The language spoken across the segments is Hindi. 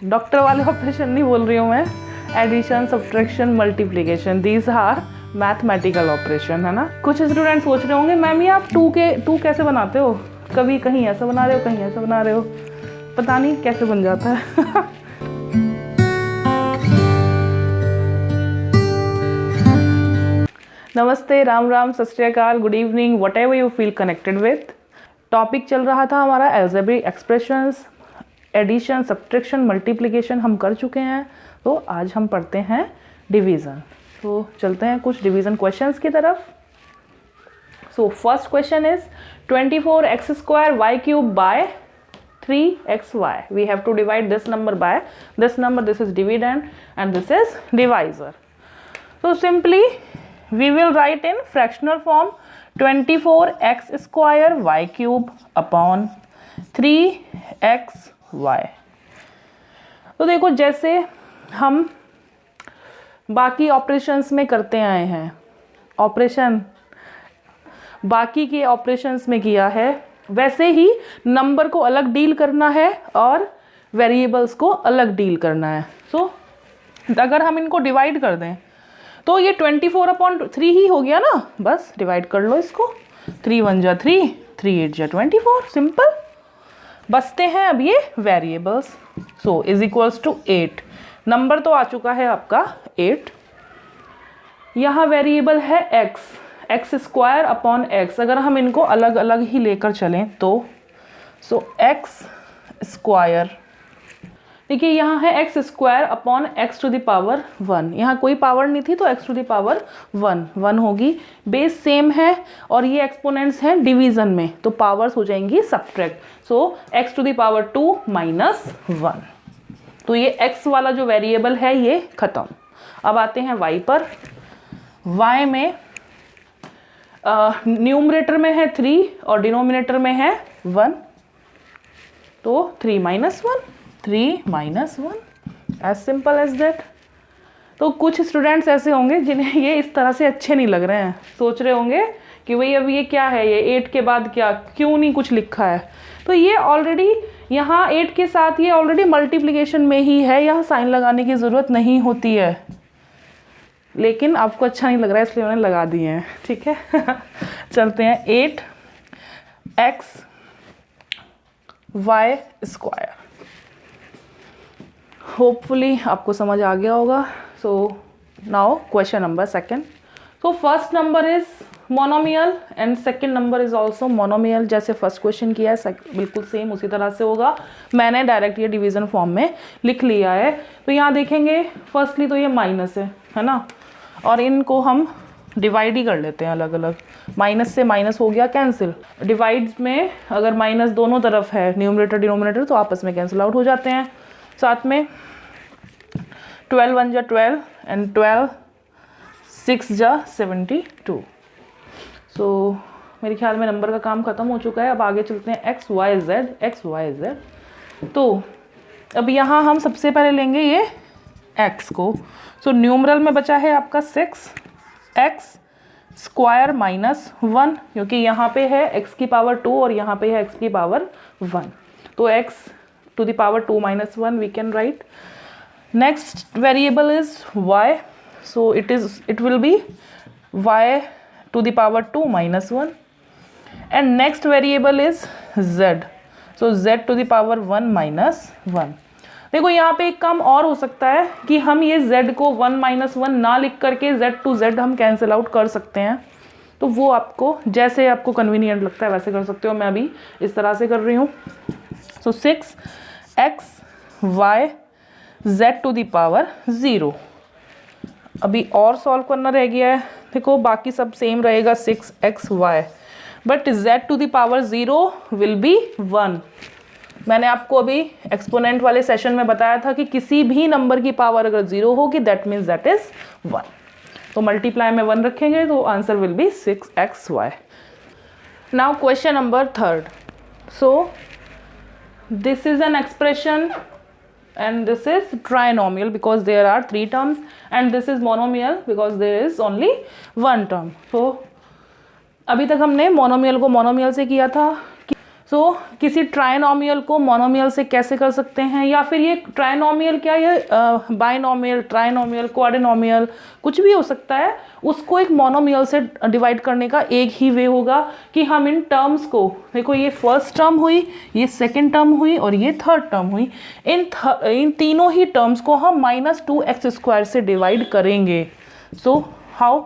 डॉक्टर वाले ऑपरेशन नहीं बोल रही हूँ मैं, addition, subtraction, multiplication, these are mathematical operation, है ना। कुछ स्टूडेंट सोच रहे होंगे मैम ये आप टू कैसे बनाते हो, कभी कहीं ऐसा बना रहे हो कहीं ऐसा बना रहे हो, पता नहीं कैसे बन जाता है। नमस्ते, राम राम, सत श्री अकाल, good evening, whatever you feel connected with. Topic चल रहा था हमारा algebraic expressions, addition, subtraction, multiplication हम कर चुके हैं। तो आज हम पढ़ते हैं डिवीज़न। तो चलते हैं कुछ डिवीज़न क्वेश्चंस की तरफ। So first question is 24x² y³ by 3xy. We have to divide this number by this number. This is dividend and this is divisor. So simply we will write in fractional form 24x² y³ upon 3xy. तो देखो जैसे हम बाकी ऑपरेशंस में करते आए हैं, ऑपरेशन बाकी के ऑपरेशंस में किया है, वैसे ही नंबर को अलग डील करना है और वेरिएबल्स को अलग डील करना है। सो अगर हम इनको डिवाइड कर दें तो ये 24/3 ही हो गया ना, बस डिवाइड कर लो इसको। 3 1 जा 3, 3 8 जा 24, सिंपल। बचते हैं अब ये variables. So is equals to 8। नंबर तो आ चुका है आपका 8। यहाँ वेरिएबल है x² अपॉन x। अगर हम इनको अलग अलग ही लेकर चलें तो x², देखिए यहाँ है x² अपॉन x⁻1। यहाँ कोई पावर नहीं थी तो x⁻1 होगी। बेस सेम है और ये एक्सपोनेंट्स हैं डिवीजन में, तो पावर्स हो जाएंगी सब्ट्रैक्ट। सो x⁻2 - 1। तो ये x वाला जो वेरिएबल है ये खत्म। अब आते हैं y पर। y में न्यूमरेटर में है 3 और डिनोमिनेटर में है 1, तो 3 - 1 एज सिंपल एज दैट। तो कुछ स्टूडेंट्स ऐसे होंगे जिन्हें ये इस तरह से अच्छे नहीं लग रहे हैं, सोच रहे होंगे कि भाई अब ये क्या है, ये 8 के बाद क्या, क्यों नहीं कुछ लिखा है। तो ये ऑलरेडी यहाँ 8 के साथ ये ऑलरेडी मल्टीप्लिकेशन में ही है, यहाँ साइन लगाने की ज़रूरत नहीं होती है, लेकिन आपको अच्छा नहीं लग रहा है इसलिए मैंने लगा दिए हैं, ठीक है। चलते हैं 8xy²। होपफुली आपको समझ आ गया होगा। So now question number second. So first number is monomial and second number is also monomial. जैसे फर्स्ट क्वेश्चन किया है बिल्कुल सेम उसी तरह से होगा। मैंने डायरेक्ट ये डिवीजन फॉर्म में लिख लिया है। तो यहाँ देखेंगे फर्स्टली तो ये माइनस है ना, और इनको हम डिवाइड ही कर लेते हैं अलग अलग। माइनस से माइनस हो गया कैंसिल। डिवाइड में अगर माइनस दोनों तरफ है, न्यूमरेटर डिनोमिनेटर, तो आपस में कैंसिल आउट हो जाते हैं। साथ में 12 1 जा 12 एंड 12 6 जा 72। सो मेरे ख्याल में नंबर का काम ख़त्म हो चुका है। अब आगे चलते हैं XYZ। तो अब यहाँ हम सबसे पहले लेंगे ये x को। सो न्यूमरल में बचा है आपका 6x² -1, क्योंकि यहाँ पे है x⁻2 और यहाँ पे है x⁻1, तो x⁻2 - 1 we can write. Next variable is y, so it will be y⁻2 - 1, and next variable is z, so z⁻1 - 1. देखो यहाँ पे एक काम और हो सकता है कि हम ये z को 1 - 1 ना लिख करके z to z हम कैंसिल आउट कर सकते हैं। तो वो आपको जैसे आपको कन्वीनियंट लगता है वैसे कर सकते हो। मैं अभी इस तरह से कर रही हूँ। सो 6xy z⁻0। अभी और सॉल्व करना रह गया है। देखो बाकी सब सेम रहेगा 6xy, but z⁻0 will be 1। मैंने आपको अभी एक्सपोनेंट वाले सेशन में बताया था कि किसी भी नंबर की पावर अगर 0 होगी दैट मीन्स दैट इज 1। तो मल्टीप्लाई में 1 रखेंगे तो answer will be 6xy। Now question number third. So this is an expression and this is trinomial because there are 3 terms, and this is monomial because there is only 1 term. So अभी तक हमने मोनोमियल को मोनोमियल से किया था। सो किसी ट्राइनोमियल को मोनोमियल से कैसे कर सकते हैं, या फिर ये ट्राइनोमियल क्या, ये बाइनोमियल, ट्राइनोमियल, क्वाड्रिनोमियल कुछ भी हो सकता है, उसको एक मोनोमियल से डिवाइड करने का एक ही वे होगा कि हम इन टर्म्स को, देखो ये फर्स्ट टर्म हुई, ये सेकेंड टर्म हुई और ये थर्ड टर्म हुई, इन तीनों ही टर्म्स को हम -2x² से डिवाइड करेंगे. So how,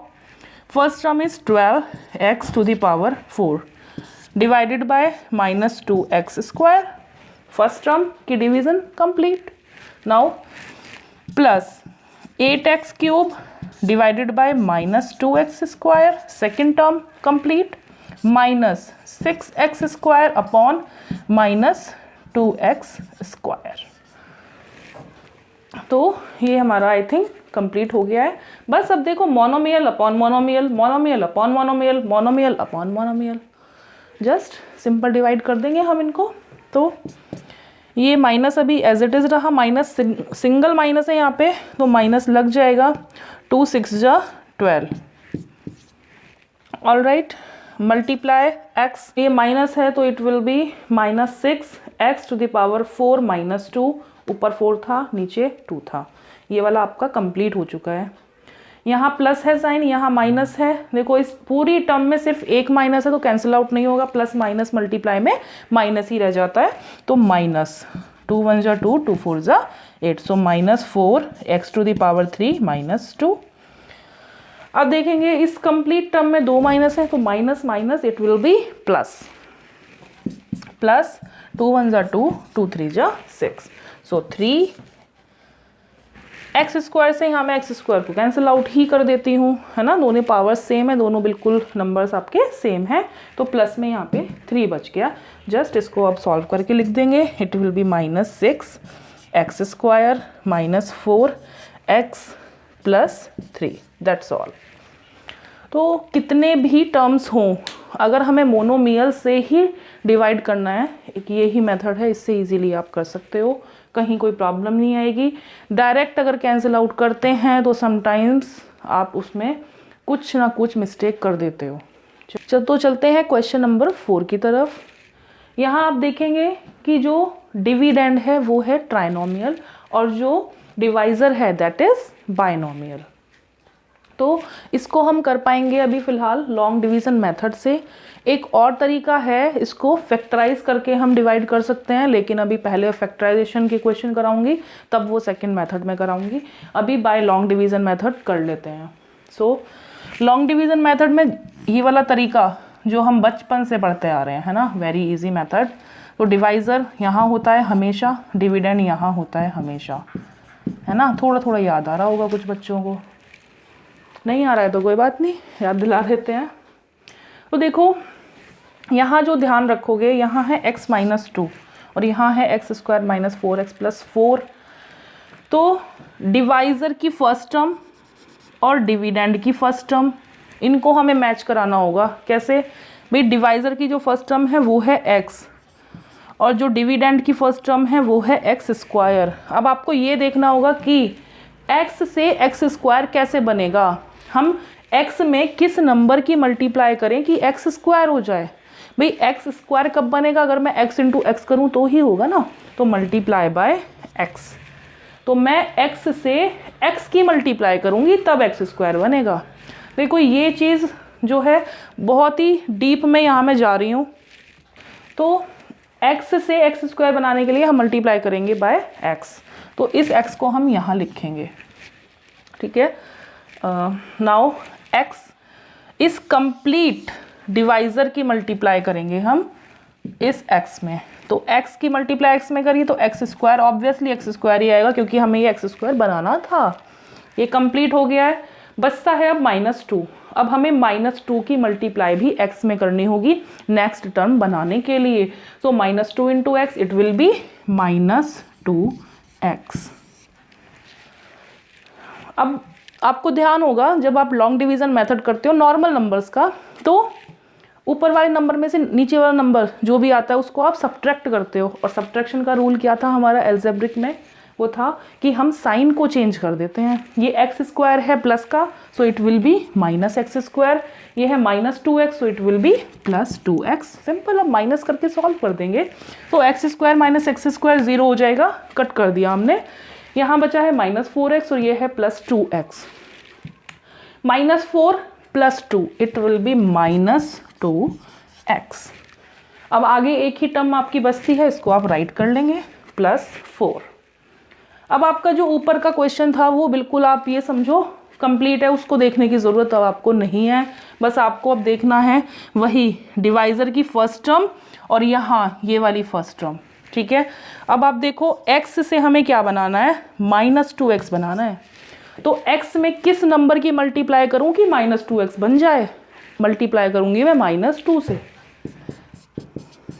first term is 12x⁴ divided by -2x². First term की division complete. Now plus 8x³ divided by -2x², second term complete, -6x² upon -2x². तो ये हमारा आई थिंक कंप्लीट हो गया है. बस अब देखो monomial upon monomial, monomial upon monomial, monomial upon monomial, just simple divide कर देंगे हम इनको. तो ये माइनस अभी एज इट इज़ रहा, माइनस सिंगल माइनस है यहाँ पे, तो माइनस लग जाएगा. 2 6 जा 12. ऑल राइट, मल्टीप्लाई x, ये माइनस है तो इट विल बी -6x⁴ -2, ऊपर 4 था नीचे 2 था. ये वाला आपका कंप्लीट हो चुका है. यहाँ प्लस है साइन, यहाँ माइनस है. देखो इस पूरी टर्म में सिर्फ एक माइनस है तो कैंसिल आउट नहीं होगा, प्लस माइनस मल्टीप्लाई में माइनस ही रह जाता है. तो माइनस 2 1 जा 2, 2 4 जा 8, सो -4x⁴ -2. अब देखेंगे इस कंप्लीट टर्म में 2 माइनस है तो minus minus it will be plus, plus 2 1 जा 2, 2 3 जा 6, सो 3x² से यहाँ मैं x² को कैंसिल आउट ही कर देती हूँ, है ना. दोनों पावर्स सेम है, दोनों बिल्कुल नंबर्स आपके सेम हैं. तो प्लस में यहाँ पे 3 बच गया. जस्ट इसको अब सॉल्व करके लिख देंगे. It will B -6x² -4x + 3, that's all. तो कितने भी टर्म्स हों, अगर हमें मोनोमियल से ही डिवाइड करना है, एक ये ही मेथड है, इससे इजीली आप कर सकते हो, कहीं कोई प्रॉब्लम नहीं आएगी. डायरेक्ट अगर कैंसिल आउट करते हैं तो समटाइम्स आप उसमें कुछ ना कुछ मिस्टेक कर देते हो. तो चलते हैं क्वेश्चन नंबर 4 की तरफ. यहाँ आप देखेंगे कि जो डिविडेंड है वो है ट्राइनोमियल और जो डिवाइज़र है दैट इज़ बाइनोमियल. तो इसको हम कर पाएंगे अभी फ़िलहाल लॉन्ग डिवीज़न मेथड से. एक और तरीका है, इसको फैक्टराइज करके हम डिवाइड कर सकते हैं, लेकिन अभी पहले फैक्टराइजेशन के क्वेश्चन कराऊंगी, तब वो सेकंड मेथड में कराऊंगी. अभी बाय लॉन्ग डिवीज़न मेथड कर लेते हैं. सो लॉन्ग डिवीज़न मेथड में ये वाला तरीका जो हम बचपन से पढ़ते आ रहे हैं, है ना, वेरी इजी मेथड. तो डिवाइज़र यहाँ होता है हमेशा, डिविडेंड यहाँ होता है हमेशा, है ना. थोड़ा थोड़ा याद आ रहा होगा कुछ बच्चों को, नहीं आ रहा है तो कोई बात नहीं, याद दिला देते हैं. तो देखो यहाँ जो ध्यान रखोगे, यहाँ है x - 2 और यहाँ है x² - 4x + 4. तो डिवाइज़र की फर्स्ट टर्म और डिविडेंड की फर्स्ट टर्म, इनको हमें मैच कराना होगा. कैसे भाई, डिवाइज़र की जो फर्स्ट टर्म है वो है x और जो डिविडेंड की फर्स्ट टर्म है वो है x². अब आपको ये देखना होगा कि x से x² कैसे बनेगा. हम x में किस नंबर की मल्टीप्लाई करें कि x² हो जाए. भाई x² कब बनेगा, अगर मैं x × x करूँ तो ही होगा ना. तो मल्टीप्लाई बाय x, तो मैं x से x की मल्टीप्लाई करूँगी तब x² बनेगा. देखो ये चीज़ जो है बहुत ही डीप में यहाँ मैं जा रही हूँ. तो x से x² बनाने के लिए हम मल्टीप्लाई करेंगे बाय x. तो इस x को हम यहाँ लिखेंगे, ठीक है. नाउ x इस कंप्लीट डिवाइज़र की मल्टीप्लाई करेंगे हम इस x में. तो x की मल्टीप्लाई x में करिए तो x², ऑब्वियसली x² ही आएगा क्योंकि हमें ये x² बनाना था. ये कंप्लीट हो गया है. बचता है अब -2. अब हमें -2 की मल्टीप्लाई भी x में करनी होगी नेक्स्ट टर्म बनाने के लिए. तो -2 × x it will B -2x. अब आपको ध्यान होगा जब आप लॉन्ग डिवीज़न मेथड करते हो नॉर्मल नंबर्स का, तो ऊपर वाले नंबर में से नीचे वाला नंबर जो भी आता है उसको आप सब्ट्रैक्ट करते हो. और सब्ट्रैक्शन का रूल क्या था हमारा एल्जेब्रिक में, वो था कि हम साइन को चेंज कर देते हैं। ये एक्स स्क्वायर है प्लस का, सो it will be minus x square. ये है minus 2x, so it will be plus 2x। Simple, अब माइनस करके सॉल्व कर देंगे। तो x square minus x square 0 हो जाएगा, कट कर दिया हमने। यहाँ बचा है माइनस 4x और ये है plus 2x। Minus 4 plus 2, it will be minus 2x। अब आगे एक ही टर्म आपकी बचती है, इसको आप राइट कर लेंगे, प्लस 4। अब आपका जो ऊपर का क्वेश्चन था वो बिल्कुल आप ये समझो कंप्लीट है, उसको देखने की ज़रूरत अब आपको नहीं है। बस आपको अब देखना है वही डिवाइज़र की फर्स्ट टर्म और यहाँ ये वाली फर्स्ट टर्म, ठीक है। अब आप देखो x से हमें क्या बनाना है, माइनस 2x बनाना है। तो x में किस नंबर की मल्टीप्लाई करूँ कि माइनस 2x बन जाए? मल्टीप्लाई करूँगी मैं माइनस 2 से,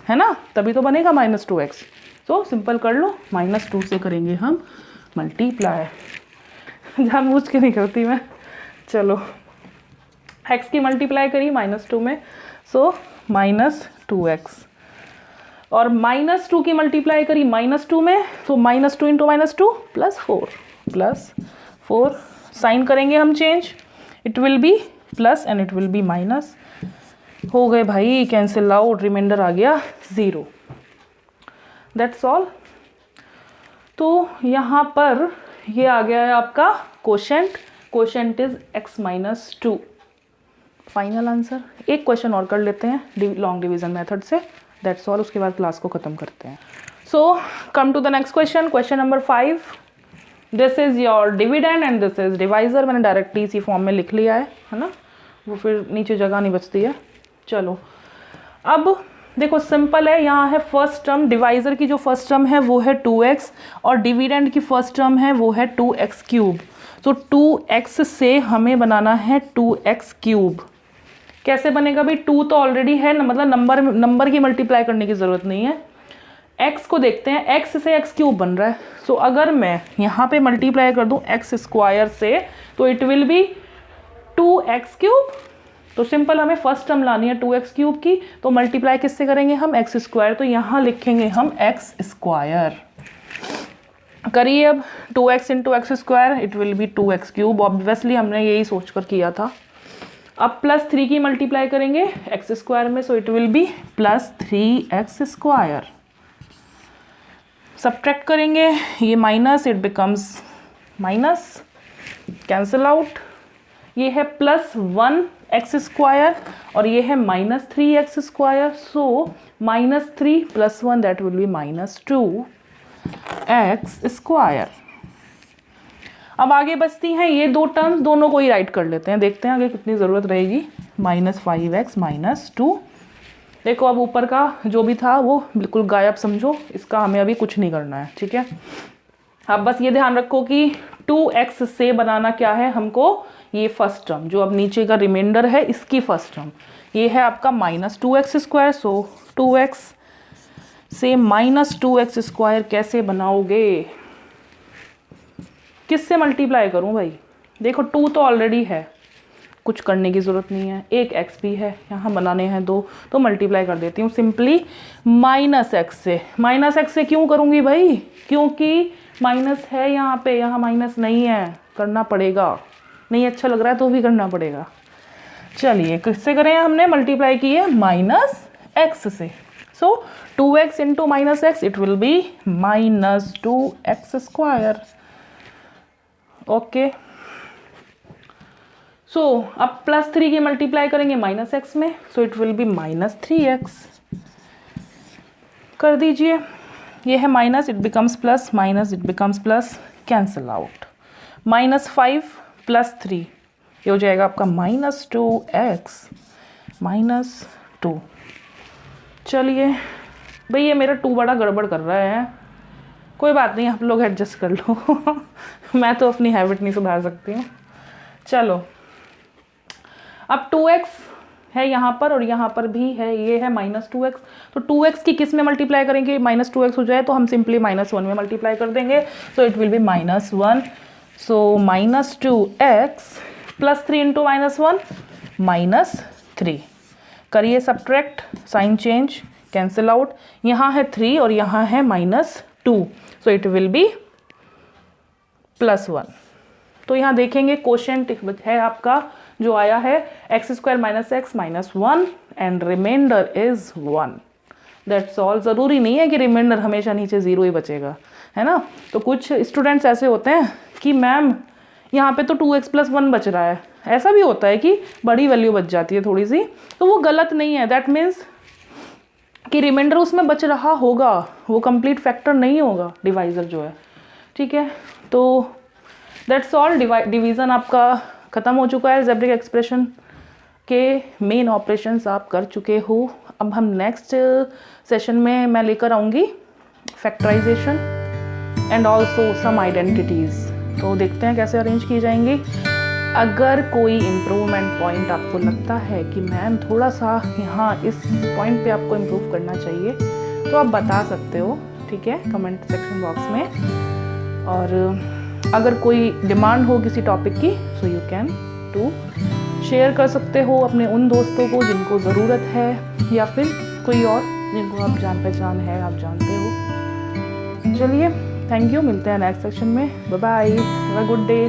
है ना, तभी तो बनेगा माइनस 2x। तो सिंपल कर लो, माइनस 2 से करेंगे हम मल्टीप्लाई। जानबूझ के नहीं करती मैं। चलो x की मल्टीप्लाई करी माइनस 2 में, सो माइनस 2x। और माइनस 2 की मल्टीप्लाई करी माइनस 2 में, तो minus 2 into minus 2 plus 4। Sign करेंगे हम change, it will be plus and it will be minus. हो गए भाई कैंसिल आउट, रिमाइंडर आ गया 0। That's all. तो यहाँ पर ये आ गया है आपका quotient is x minus 2। Final answer. एक क्वेश्चन और कर लेते हैं लॉन्ग डिवीजन मेथड से, दैट्स ऑल। उसके बाद क्लास को ख़त्म करते हैं। सो कम to the next question, question number 5। This is your dividend and this is divisor. मैंने डायरेक्टली इसी फॉर्म में लिख लिया है ना, वो फिर नीचे जगह नहीं बचती है। चलो अब देखो सिंपल है, यहाँ है फर्स्ट टर्म, डिवाइज़र की जो फर्स्ट टर्म है वो है 2x और डिविडेंड की फर्स्ट टर्म है वो है 2x क्यूब। तो 2x से हमें बनाना है 2x क्यूब। कैसे बनेगा भाई? 2 तो ऑलरेडी है ना, मतलब नंबर की मल्टीप्लाई करने की ज़रूरत नहीं है। x को देखते हैं, x से x क्यूब बन रहा है। सो अगर मैं यहाँ पे मल्टीप्लाई कर दूँ x स्क्वायर से, तो it will B 2x cube. तो सिंपल हमें फर्स्ट टर्म लानी है 2x क्यूब की, तो मल्टीप्लाई किससे करेंगे हम? x square. तो यहाँ लिखेंगे हम x स्क्वायर। करिए अब 2x into x square, it will B 2x cube. Obviously हमने यही सोच कर किया था। अब प्लस 3 की मल्टीप्लाई करेंगे एक्स स्क्वायर में, so it will be plus 3x square. Subtract करेंगे ये minus, it becomes minus, cancel out. ये है प्लस 1x स्क्वायर और ये है minus 3x square. So minus 3 plus 1 that will be minus 2x square. अब आगे बचती हैं ये दो टर्म्स, दोनों को ही राइट कर लेते हैं, देखते हैं आगे कितनी ज़रूरत रहेगी। Minus 5x minus 2। देखो अब ऊपर का जो भी था वो बिल्कुल गायब समझो, इसका हमें अभी कुछ नहीं करना है, ठीक है। अब बस ये ध्यान रखो कि 2x से बनाना क्या है हमको, ये फर्स्ट टर्म जो अब नीचे का रिमाइंडर है इसकी फर्स्ट टर्म, ये है आपका माइनस 2x स्क्वायर। सो 2x से माइनस 2x स्क्वायर कैसे बनाओगे? किससे मल्टीप्लाई करूं भाई? देखो 2 तो ऑलरेडी है, कुछ करने की ज़रूरत नहीं है। एक x भी है, यहाँ बनाने हैं 2, तो मल्टीप्लाई कर देती हूँ सिंपली माइनस x से। माइनस x से क्यों करूँगी भाई? क्योंकि माइनस है यहाँ पे, यहाँ माइनस नहीं है, करना पड़ेगा। नहीं अच्छा लग रहा है तो भी करना पड़ेगा। चलिए किससे करें? हमने मल्टीप्लाई की है माइनस x से। So 2x into minus x, it will be minus 2x square. Okay, so अब प्लस 3 की मल्टीप्लाई करेंगे माइनस एक्स में, so it will be minus 3x। कर दीजिए, ये है minus, it becomes plus, minus it becomes plus, cancel out. Minus 5 plus 3 ये हो जाएगा आपका माइनस 2x माइनस 2। चलिए भाई ये मेरा 2 बड़ा गड़बड़ कर रहा है, कोई बात नहीं, आप लोग एडजस्ट कर लो मैं तो अपनी हैबिट नहीं सुधार सकती हूँ। चलो अब 2x है यहाँ पर और यहाँ पर भी है, ये है माइनस 2x। तो 2x की किस में मल्टीप्लाई करेंगे? माइनस 2x हो जाए तो हम सिंपली माइनस 1 में मल्टीप्लाई कर देंगे, so it will be minus 1। So minus 2x plus 3 into minus 1 minus 3। करिए subtract, sign change, cancel out. यहाँ है 3 और यहाँ है minus 2, so it will be +1। तो यहाँ देखेंगे क्वोशिएंट है आपका जो आया है x² - x -1 and remainder is 1। That's all. ज़रूरी नहीं है कि रिमाइंडर हमेशा नीचे 0 ही बचेगा, है ना। तो कुछ स्टूडेंट्स ऐसे होते हैं कि मैम यहाँ पे तो 2x + 1 बच रहा है, ऐसा भी होता है कि बड़ी वैल्यू बच जाती है थोड़ी सी, तो वो गलत नहीं है। दैट मीन्स कि रिमाइंडर उसमें बच रहा होगा, वो कंप्लीट फैक्टर नहीं होगा डिवाइज़र जो है, ठीक है। तो दैट्स ऑल। डिवीज़न आपका ख़त्म हो चुका है। अलजेब्रिक एक्सप्रेशन के मेन ऑपरेशंस आप कर चुके हो। अब हम नेक्स्ट सेशन में मैं लेकर आऊँगी factorization and also some identities. तो देखते हैं कैसे अरेंज की जाएंगी। अगर कोई इम्प्रूवमेंट पॉइंट आपको लगता है कि मैम थोड़ा सा यहाँ इस पॉइंट पे आपको इम्प्रूव करना चाहिए, तो आप बता सकते हो, ठीक है, कमेंट सेक्शन बॉक्स में। और अगर कोई डिमांड हो किसी टॉपिक की, so you can to share कर सकते हो अपने उन दोस्तों को जिनको ज़रूरत है, या फिर कोई और जिनको आप जान पहचान है, आप जानते हो। चलिए, थैंक यू, मिलते हैं नेक्स्ट सेक्शन में। Bye bye, have a good day.